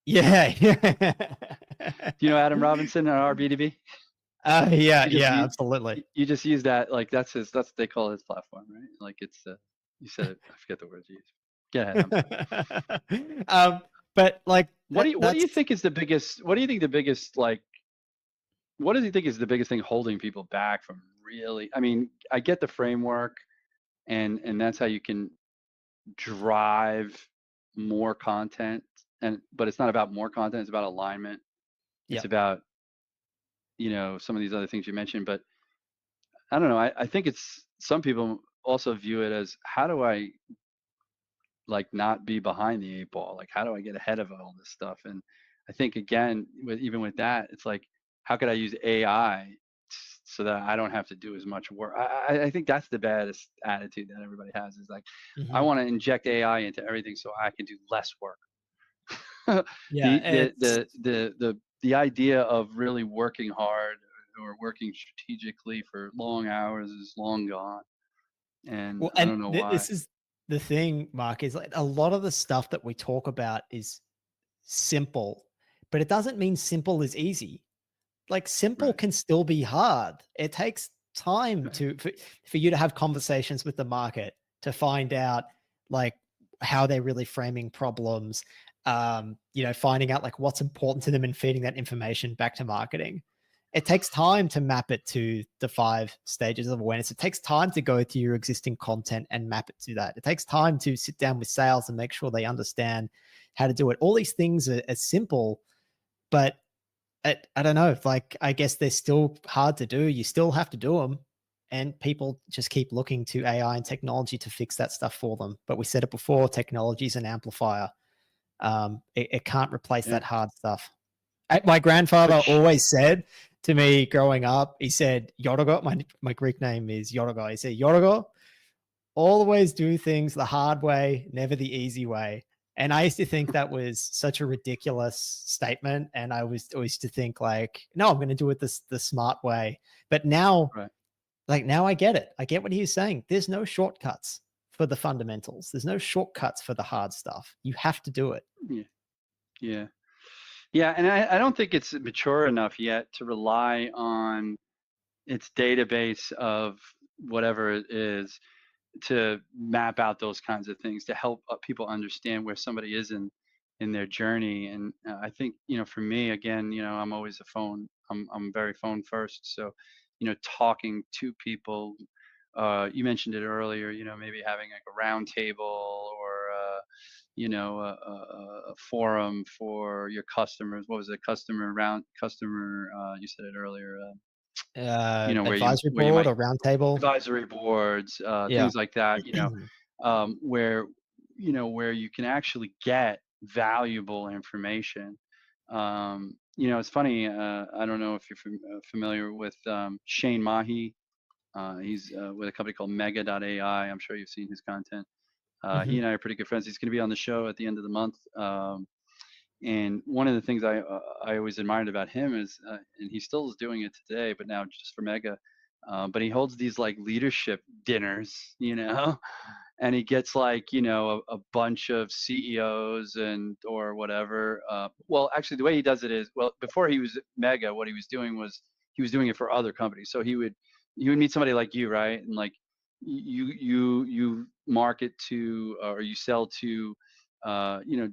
yeah. Do you know Adam Robinson at our B2B? Yeah, absolutely. You just use that, like that's what they call his platform, right? Like it's you said it, I forget the words you use. Go ahead. But like What do you that's think is the biggest? What do you think the biggest like? What does he think is the biggest thing holding people back from really? I mean, I get the framework, and that's how you can drive more content, but it's not about more content. It's about alignment. It's yeah. about some of these other things you mentioned, but I don't know. I think it's some people also view it as, how do I like not be behind the 8 ball? Like, how do I get ahead of all this stuff? And I think again, even with that, it's like, how could I use AI so that I don't have to do as much work? I think that's the baddest attitude that everybody has, is like, I Mhm. want to inject AI into everything so I can do less work. Yeah, it's The idea of really working hard or working strategically for long hours is long gone, and well, I and don't know why. this is the thing, Mark, is like a lot of the stuff that we talk about is simple, but it doesn't mean simple is easy. Like, simple Right. can still be hard. It takes time Right. for you to have conversations with the market to find out like how they're really framing problems, finding out like what's important to them and feeding that information back to marketing. It takes time to map it to the 5 stages of awareness. It takes time to go to your existing content and map it to that. It takes time to sit down with sales and make sure they understand how to do it. All these things are simple, but I don't know. Like, I guess they're still hard to do. You still have to do them. And people just keep looking to AI and technology to fix that stuff for them. But we said it before, technology is an amplifier. It can't replace Yeah. that hard stuff. My grandfather Which always said to me growing up, he said, Yorgo, my Greek name is Yorgo. He said, Yorgo, always do things the hard way, never the easy way. And I used to think that was such a ridiculous statement. And I was always to think like, no, I'm going to do it the smart way. But now, right. like, now I get it. I get what he was saying. There's no shortcuts for the fundamentals. There's no shortcuts for the hard stuff. You have to do it. Yeah. Yeah. Yeah. And I don't think it's mature enough yet to rely on its database of whatever it is to map out those kinds of things, to help people understand where somebody is in their journey. And I think, for me, again, I'm always I'm very phone first. So, talking to people, you mentioned it earlier, maybe having like a round table, or a forum for your customers. What was it? Customer, you said it earlier. where Advisory you board might or roundtable? advisory boards, Yeah. things like that, where where you can actually get valuable information. It's funny. I don't know if you're familiar with Shane Mahi. He's with a company called Mega.ai. I'm sure you've seen his content. He Mhm. and I are pretty good friends. He's going to be on the show at the end of the month. And one of the things I always admired about him is, and he still is doing it today, but now just for Mega. But he holds these like leadership dinners, and he gets like a bunch of CEOs and or whatever. Well, actually, the way he does it is, well, before he was at Mega, what he was doing was he was doing it for other companies. So he would meet somebody like you, right? And like you market to or you sell to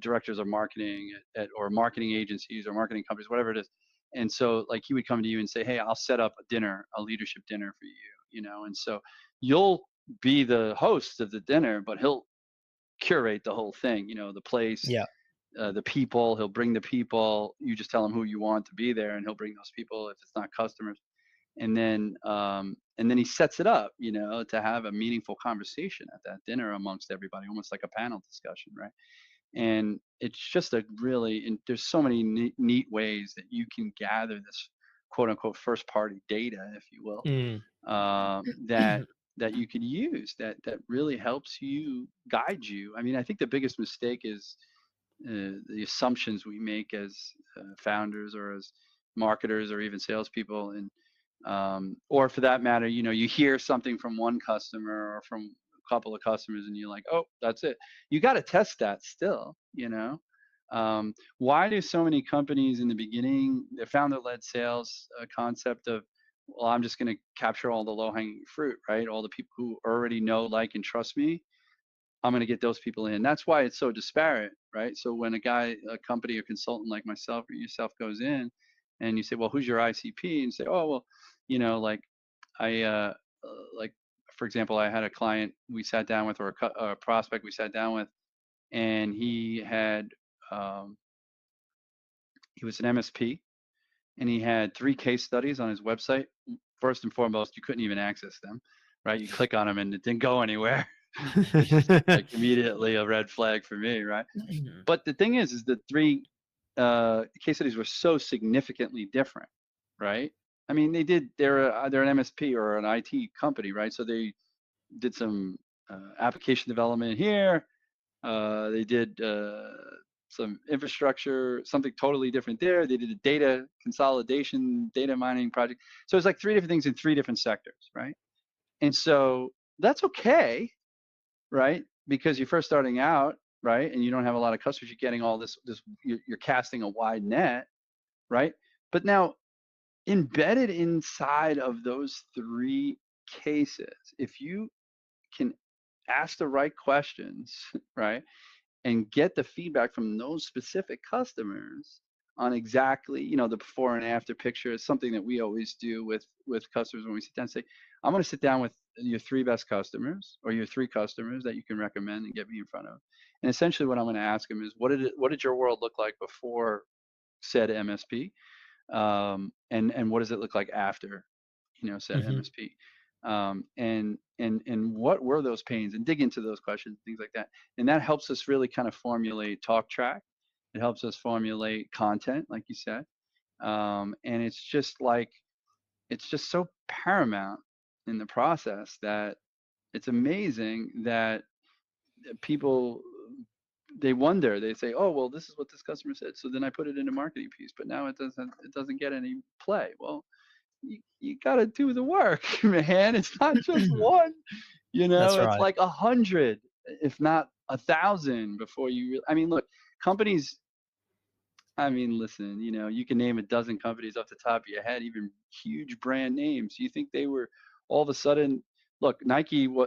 directors of marketing or marketing agencies or marketing companies, whatever it is. And so like he would come to you and say, hey, I'll set up a dinner, a leadership dinner for you, and so you'll be the host of the dinner, but he'll curate the whole thing, the place, Yeah. the people. He'll bring the people. You just tell him who you want to be there, and he'll bring those people if it's not customers. And then he sets it up, to have a meaningful conversation at that dinner amongst everybody, almost like a panel discussion, right? And it's just and there's so many neat ways that you can gather this quote unquote first party data, if you will, Mm. that you could use that really helps you guide you. I mean, I think the biggest mistake is the assumptions we make as founders or as marketers or even salespeople, and or for that matter, you hear something from one customer or from a couple of customers, and you're like, oh, that's it. You got to test that still. Why do so many companies in the beginning, the founder-led sales concept of, well, I'm just going to capture all the low-hanging fruit, right? All the people who already know, like, and trust me, I'm going to get those people in. That's why it's so disparate, right? So when a company or consultant like myself or yourself goes in and you say, well, who's your ICP? And you say, oh, well, like I, like, for example, I had a client we sat down with, or a prospect we sat down with, and he was an MSP, and he had 3 case studies on his website. First and foremost, you couldn't even access them, right? You click on them and it didn't go anywhere, which is like immediately a red flag for me, right? But the thing is the 3 case studies were so significantly different, right? I mean, they're either an MSP or an IT company, right? So they did some application development here. They did some infrastructure, something totally different there. They did a data consolidation, data mining project. So it's like 3 different things in 3 different sectors, right? And so that's okay, right? Because you're first starting out, right? And you don't have a lot of customers. You're getting all this. You're casting a wide net, right? But now, embedded inside of those 3 cases, if you can ask the right questions, right, and get the feedback from those specific customers on exactly, the before and after picture, is something that we always do with customers when we sit down and say, I'm going to sit down with your 3 best customers or your 3 customers that you can recommend and get me in front of. And essentially what I'm going to ask them is, what did your world look like before said MSP? And what does it look like after, said Mhm. MSP? And what were those pains, and dig into those questions, things like that. And that helps us really kind of formulate talk track. It helps us formulate content, like you said. And it's just so paramount in the process that it's amazing that people, they wonder, they say, oh, well, this is what this customer said, so then I put it in a marketing piece, but now it doesn't get any play. Well, you got to do the work, man. It's not just one, That's it's right. like 100, if not 1,000 before I mean, look, companies, I mean, listen, you can name a dozen companies off the top of your head, even huge brand names. You think they were all of a sudden, look, Nike, all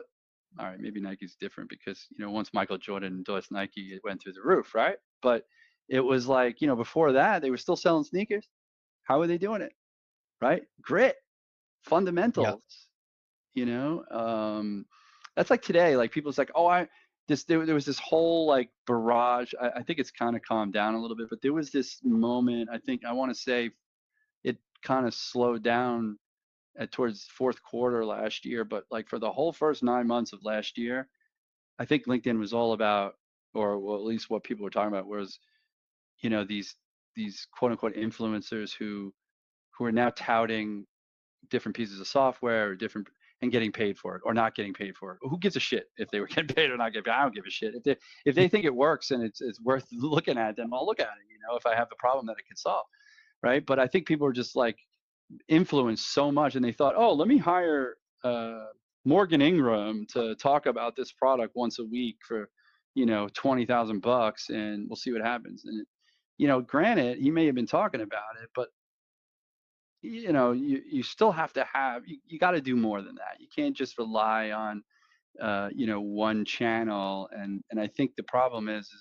right, maybe Nike's different because, once Michael Jordan endorsed Nike, it went through the roof, right? But it was like, before that, they were still selling sneakers. How are they doing it? Right? Grit, Yep. fundamentals, you know? That's like today, like people's like, oh, there was this whole like barrage. I think it's kind of calmed down a little bit, but there was this moment, I think, I want to say it kind of slowed down towards fourth quarter last year, but like for the whole first 9 months of last year, I think LinkedIn was all about, or well, at least what people were talking about was, these quote unquote influencers who are now touting different pieces of software or different and getting paid for it or not getting paid for it. Who gives a shit if they were getting paid or not getting paid? I don't give a shit. If they think it works and it's worth looking at, then I'll look at it, if I have the problem that it can solve. Right. But I think people are just like influenced so much and they thought, oh, let me hire Morgan Ingram to talk about this product once a week for, $20,000 and we'll see what happens. And, granted, he may have been talking about it, but you still have to have, you got to do more than that. You can't just rely on, one channel. And I think the problem is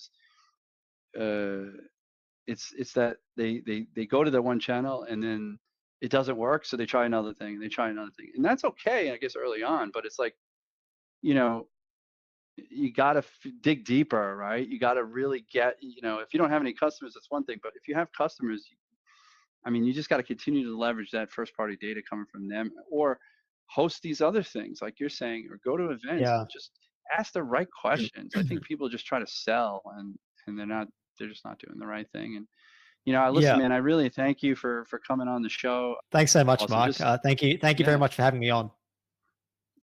it's that they go to the one channel and then it doesn't work. So they try another thing, and that's okay, I guess, early on, but it's like, you know, you got to dig deeper, right? You got to really get, if you don't have any customers, that's one thing, but if you have customers, I mean, you just got to continue to leverage that first party data coming from them, or host these other things like you're saying, or go to events and Yeah. just ask the right questions. I think people just try to sell and they're just not doing the right thing. And, listen, Yeah. man, I really thank you for coming on the show. Thanks so much, Also, Mark. Thank you. Thank you very yeah. much for having me on.